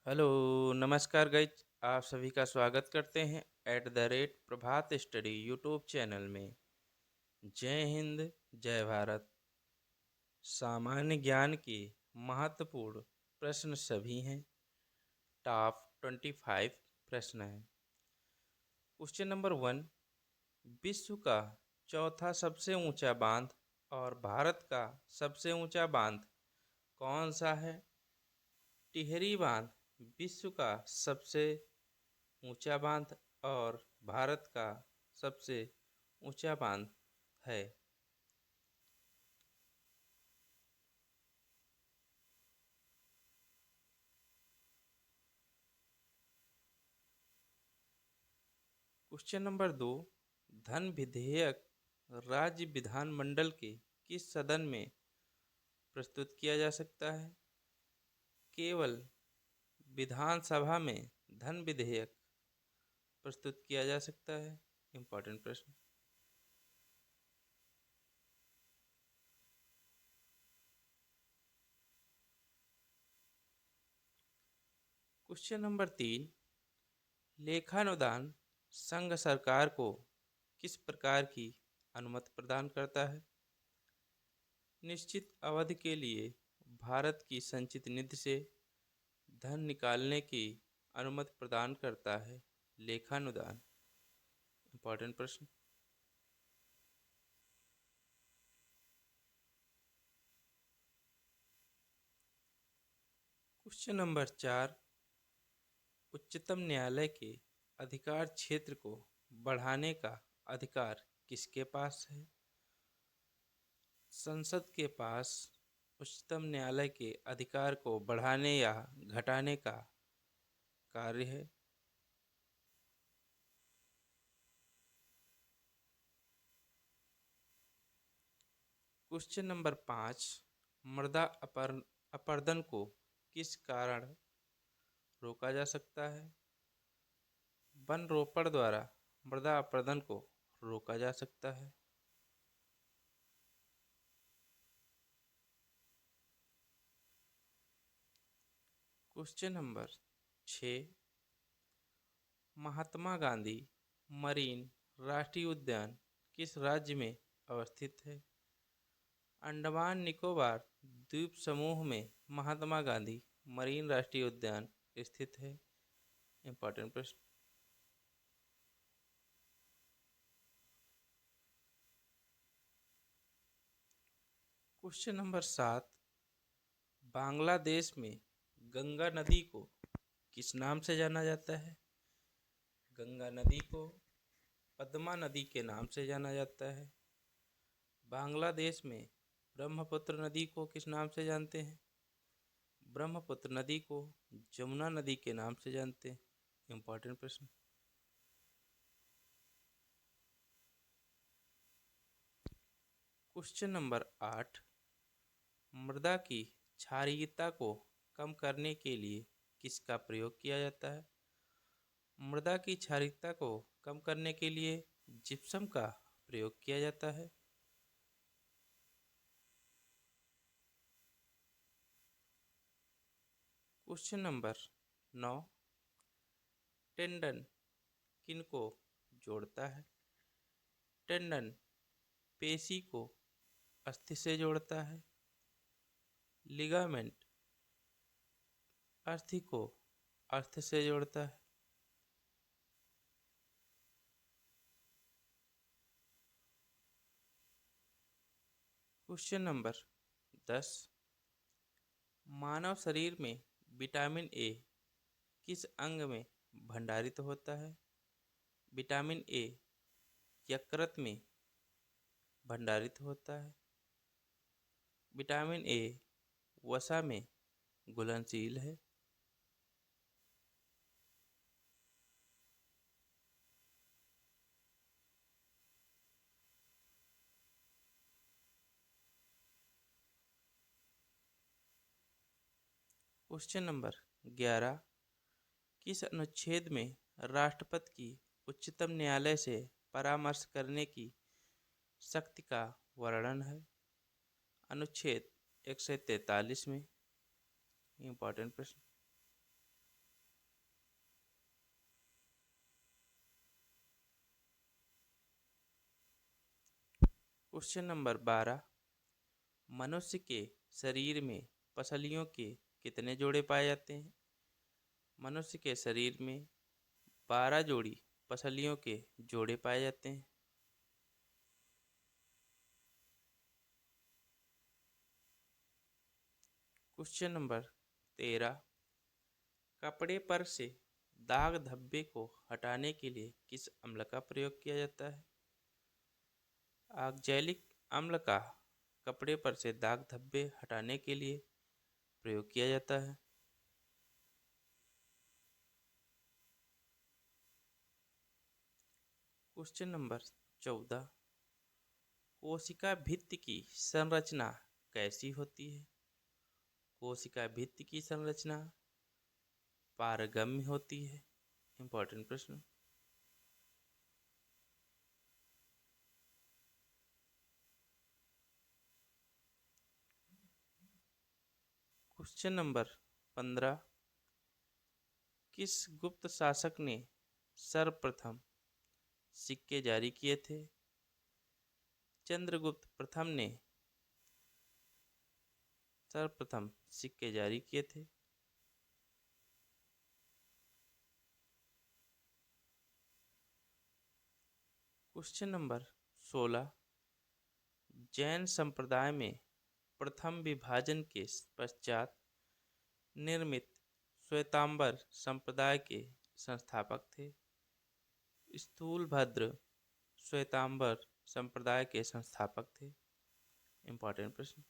Hello, नमस्कार guys. आप सभी का स्वागत करते हैं प्रभात स्टडी यूट्यूब चैनल में। जय हिंद, जय भारत। सामान्य ज्ञान के महत्वपूर्ण प्रश्न सभी हैं। टॉप 25 प्रश्न हैं। Question number 1। विश्व का चौथा सबसे ऊंचा बांध और भारत का सबसे ऊंचा बांध कौन सा है? टिहरी बांध विश्व का सबसे ऊंचा बांध और भारत का सबसे ऊंचा बांध है। Question number 2। धन विधेयक राज्य विधानमंडल के किस सदन में प्रस्तुत किया जा सकता है? केवल विधानसभा में धन विधेयक प्रस्तुत किया जा सकता है। इम्पोर्टेंट प्रश्न। Question number 3। लेखानुदान संघ सरकार को किस प्रकार की अनुमति प्रदान करता है? निश्चित अवधि के लिए भारत की संचित निधि से धन निकालने की अनुमति प्रदान करता है लेखानुदान। इम्पोर्टेंट प्रश्न। Question number 4। उच्चतम न्यायालय के अधिकार क्षेत्र को बढ़ाने का अधिकार किसके पास है? संसद के पास उच्चतम न्यायालय के अधिकार को बढ़ाने या घटाने का कार्य है। Question number 5। मृदा अपरदन को किस कारण रोका जा सकता है? वन रोपण द्वारा मृदा अपरदन को रोका जा सकता है। Question number 6। Mahatma Gandhi marine राष्ट्रीय उद्यान किस राज्य में अवस्थित है? अंडमान निकोबार द्वीप समूह में महात्मा गांधी मरीन राष्ट्रीय उद्यान स्थित है। इम्पोर्टेंट प्रश्न। Question number 7। बांग्लादेश में गंगा नदी को किस नाम से जाना जाता है? गंगा नदी को पद्मा नदी के नाम से जाना जाता है। बांग्लादेश में ब्रह्मपुत्र नदी को किस नाम से जानते हैं? ब्रह्मपुत्र नदी को जमुना नदी के नाम से जानते हैं। इम्पोर्टेंट प्रश्न। Question number 8। मृदा की क्षारीयता को कम करने के लिए किसका प्रयोग किया जाता है? मृदा की क्षारीयता को कम करने के लिए जिप्सम का प्रयोग किया जाता है। Question number 9। टेंडन किनको जोड़ता है? टेंडन पेशी को अस्थि से जोड़ता है। लिगामेंट अस्थि को अर्थ से जोड़ता है। Question number 10। मानव शरीर में विटामिन ए किस अंग में भंडारित होता है? विटामिन ए यकृत में भंडारित होता है। विटामिन ए वसा में घुलनशील है। Question number 11। किस अनुच्छेद में राष्ट्रपति की उच्चतम न्यायालय से परामर्श करने की शक्ति का वर्णन है? अनुच्छेद 143 में। इम्पोर्टेंट प्रश्न। Question number 12। मनुष्य के शरीर में पसलियों के कितने जोड़े पाए जाते हैं? मनुष्य के शरीर में 12 जोड़ी पसलियों के जोड़े पाए जाते हैं। Question number 13। कपड़े पर से दाग धब्बे को हटाने के लिए किस अम्ल का प्रयोग किया जाता है? ऑक्जेलिक अम्ल का कपड़े पर से दाग धब्बे हटाने के लिए प्रयोग किया जाता है। Question number 14। कोशिका भित्ति की संरचना कैसी होती है? कोशिका भित्ति की संरचना पारगम्य होती है। इंपॉर्टेंट प्रश्न। Question number 15। किस गुप्त शासक ने सर्वप्रथम सिक्के जारी किए थे? चंद्रगुप्त प्रथम ने सर्वप्रथम सिक्के जारी किए थे। Question number 16। जैन संप्रदाय में प्रथम विभाजन के पश्चात निर्मित श्वेतांबर संप्रदाय के संस्थापक थे। स्थूलभद्र श्वेतांबर संप्रदाय के संस्थापक थे। इंपॉर्टेंट प्रश्न।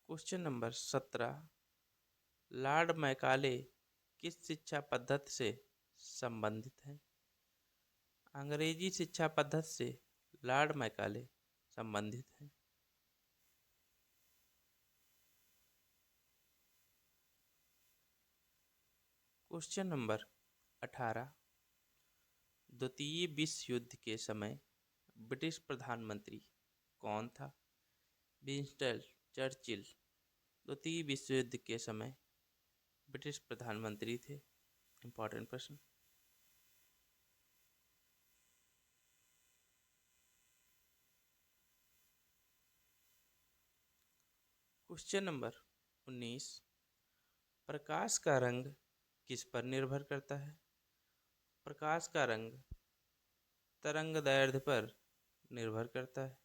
Question number 17। लॉर्ड मैकाले किस शिक्षा पद्धति से संबंधित हैं? अंग्रेजी शिक्षा पद्धति से लॉर्ड मैकाले संबंधित हैं। Question number 18। द्वितीय विश्व युद्ध के समय ब्रिटिश प्रधानमंत्री कौन था? विंस्टन चर्चिल द्वितीय विश्व युद्ध के समय ब्रिटिश प्रधानमंत्री थे। इंपॉर्टेंट प्रश्न। Question number 19। प्रकाश का रंग किस पर निर्भर करता है? प्रकाश का रंग तरंगदैर्ध्य पर निर्भर करता है।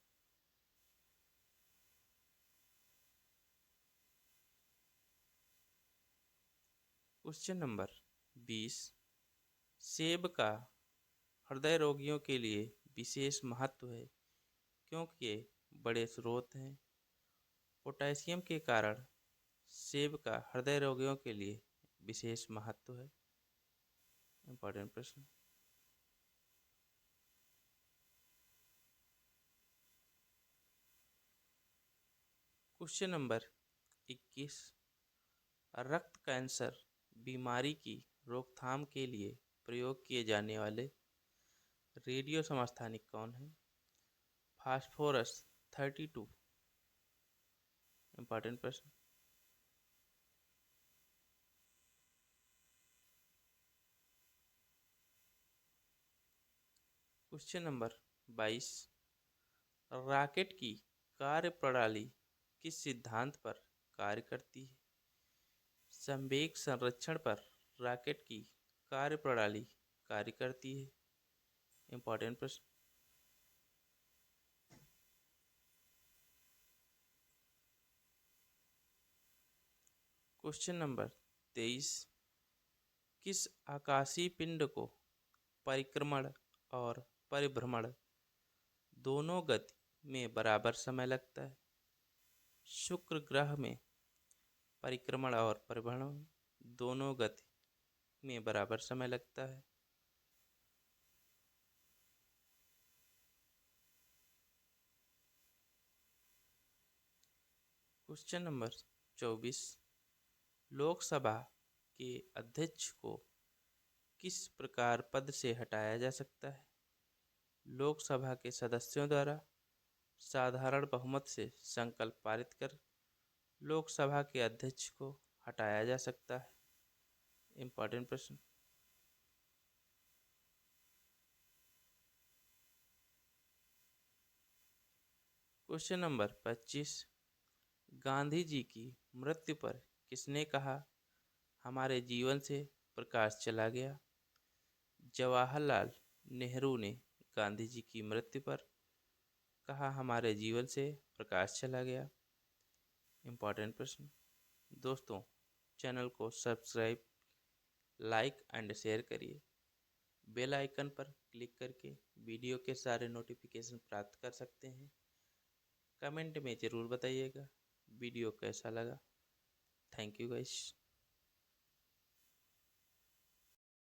Question number 20। सेब का हृदय रोगियों के लिए विशेष महत्व है क्योंकि ये बड़े स्रोत हैं। पोटेशियम के कारण सेब का हृदय रोगियों के लिए विशेष महत्व है। इंपॉर्टेंट प्रश्न। Question number 21। रक्त कैंसर बीमारी की रोकथाम के लिए प्रयोग किए जाने वाले रेडियो समस्थानिक कौन है? फास्फोरस 32। इंपॉर्टेंट प्रश्न। Question number 22। रॉकेट की कार्यप्रणाली किस सिद्धांत पर कार्य करती है? संवेग संरक्षण पर रॉकेट की कार्यप्रणाली कार्य करती है। इंपॉर्टेंट प्रश्न। Question number 23। किस आकाशीय पिंड को परिक्रमण और परिभ्रमण दोनों गति में बराबर समय लगता है? शुक्र ग्रह में परिक्रमण और परिभ्रमण दोनों गति में बराबर समय लगता है। Question number 24। लोकसभा के अध्यक्ष को किस प्रकार पद से हटाया जा सकता है? लोकसभा के सदस्यों द्वारा साधारण बहुमत से संकल्प पारित कर लोकसभा के अध्यक्ष को हटाया जा सकता है। इम्पॉर्टेंट प्रश्न। Question number 25। गांधी जी की मृत्यु पर किसने कहा, हमारे जीवन से प्रकाश चला गया? जवाहरलाल नेहरू ने गांधी जी की मृत्यु पर कहा, हमारे जीवन से प्रकाश चला गया। इम्पॉर्टेंट प्रश्न। दोस्तों, चैनल को सब्सक्राइब, लाइक एंड शेयर करिए। बेल आइकन पर क्लिक करके वीडियो के सारे नोटिफिकेशन प्राप्त कर सकते हैं। कमेंट में ज़रूर बताइएगा वीडियो कैसा लगा। Thank you guys.